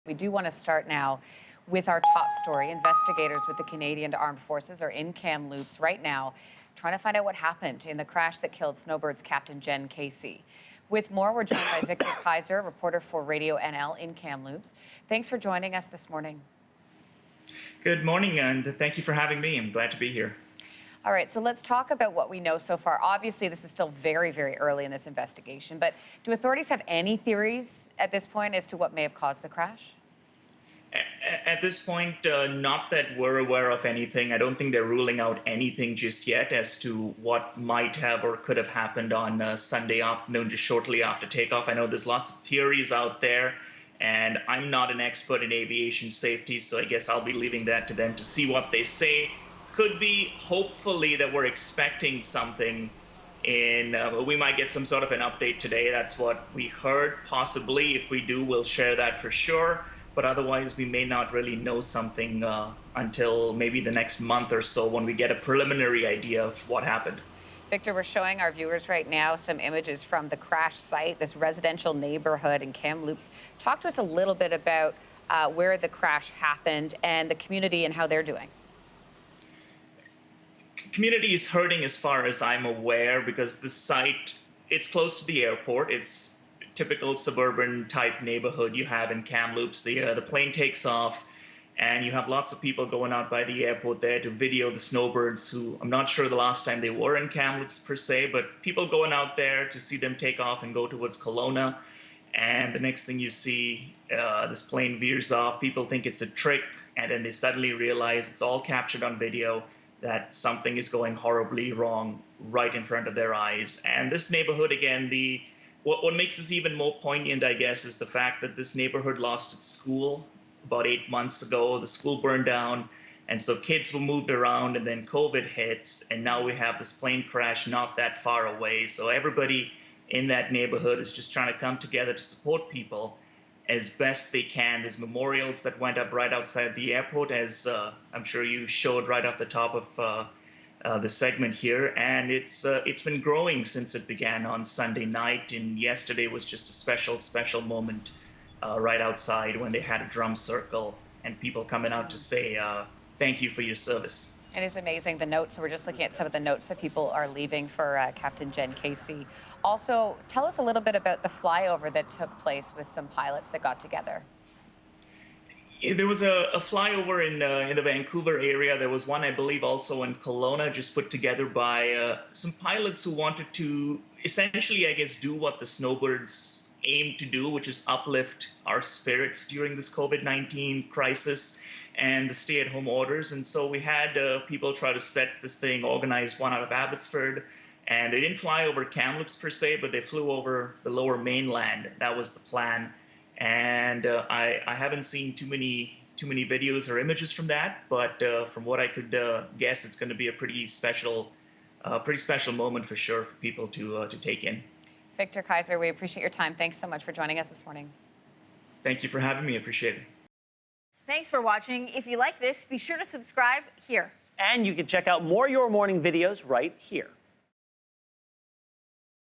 We do want to start now with our top story. Investigators with the Canadian Armed Forces are in Kamloops right now trying to find out what happened in the crash that killed Snowbird's Captain Jenn Casey. With more, we're joined by Victor Kaiser, reporter for Radio NL in Kamloops. Thanks for joining us this morning. Good morning, and thank you for having me. I'm glad to be here. All right, so let's talk about what we know so far. Obviously, this is still very, very early in this investigation, but do authorities have any theories at this point as to what may have caused the crash? At this point, not that we're aware of anything. I don't think they're ruling out anything just yet as to what might have or could have happened on Sunday afternoon, just shortly after takeoff. I know there's lots of theories out there, and I'm not an expert in aviation safety, so I guess I'll be leaving that to them to see what they say. Could be, hopefully, that we're expecting something we might get some sort of an update today. That's what we heard. Possibly, if we do, we'll share that for sure. But otherwise, we may not really know something until maybe the next month or so when we get a preliminary idea of what happened. Victor, we're showing our viewers right now some images from the crash site, this residential neighborhood in Kamloops. Talk to us a little bit about where the crash happened and the community and how they're doing. Community is hurting as far as I'm aware because the site, it's close to the airport. It's typical suburban type neighborhood you have in Kamloops. The plane takes off and you have lots of people going out by the airport there to video the snowbirds, who I'm not sure the last time they were in Kamloops per se, but people going out there to see them take off and go towards Kelowna. And the next thing you see, this plane veers off. People think it's a trick, and then they suddenly realize it's all captured on video, that something is going horribly wrong right in front of their eyes. And this neighborhood, again, what makes this even more poignant, I guess, is the fact that this neighborhood lost its school about 8 months ago. The school burned down, and so kids were moved around, and then COVID hits, and now we have this plane crash not that far away. So everybody in that neighborhood is just trying to come together to support people as best they can. There's memorials that went up right outside the airport, as I'm sure you showed right off the top of the segment here, and it's been growing since it began on Sunday night, and yesterday was just a special moment right outside when they had a drum circle and people coming out to say thank you for your service. It is amazing, the notes. So we're just looking at some of the notes that people are leaving for Captain Jenn Casey. Also, tell us a little bit about the flyover that took place with some pilots that got together. There was a flyover in the Vancouver area. There was one, I believe, also in Kelowna, just put together by some pilots who wanted to essentially, I guess, do what the Snowbirds aim to do, which is uplift our spirits during this COVID-19 crisis and the stay-at-home orders. And so we had people try to set this thing, organize one out of Abbotsford. And they didn't fly over Kamloops per se, but they flew over the lower mainland. That was the plan. And I haven't seen too many videos or images from that, but from what I could guess, it's going to be a pretty special moment for sure for people to take in. Victor Kaiser, we appreciate your time. Thanks so much for joining us this morning. Thank you for having me. I appreciate it. Thanks for watching. If you like this, be sure to subscribe here. And you can check out more Your Morning videos right here.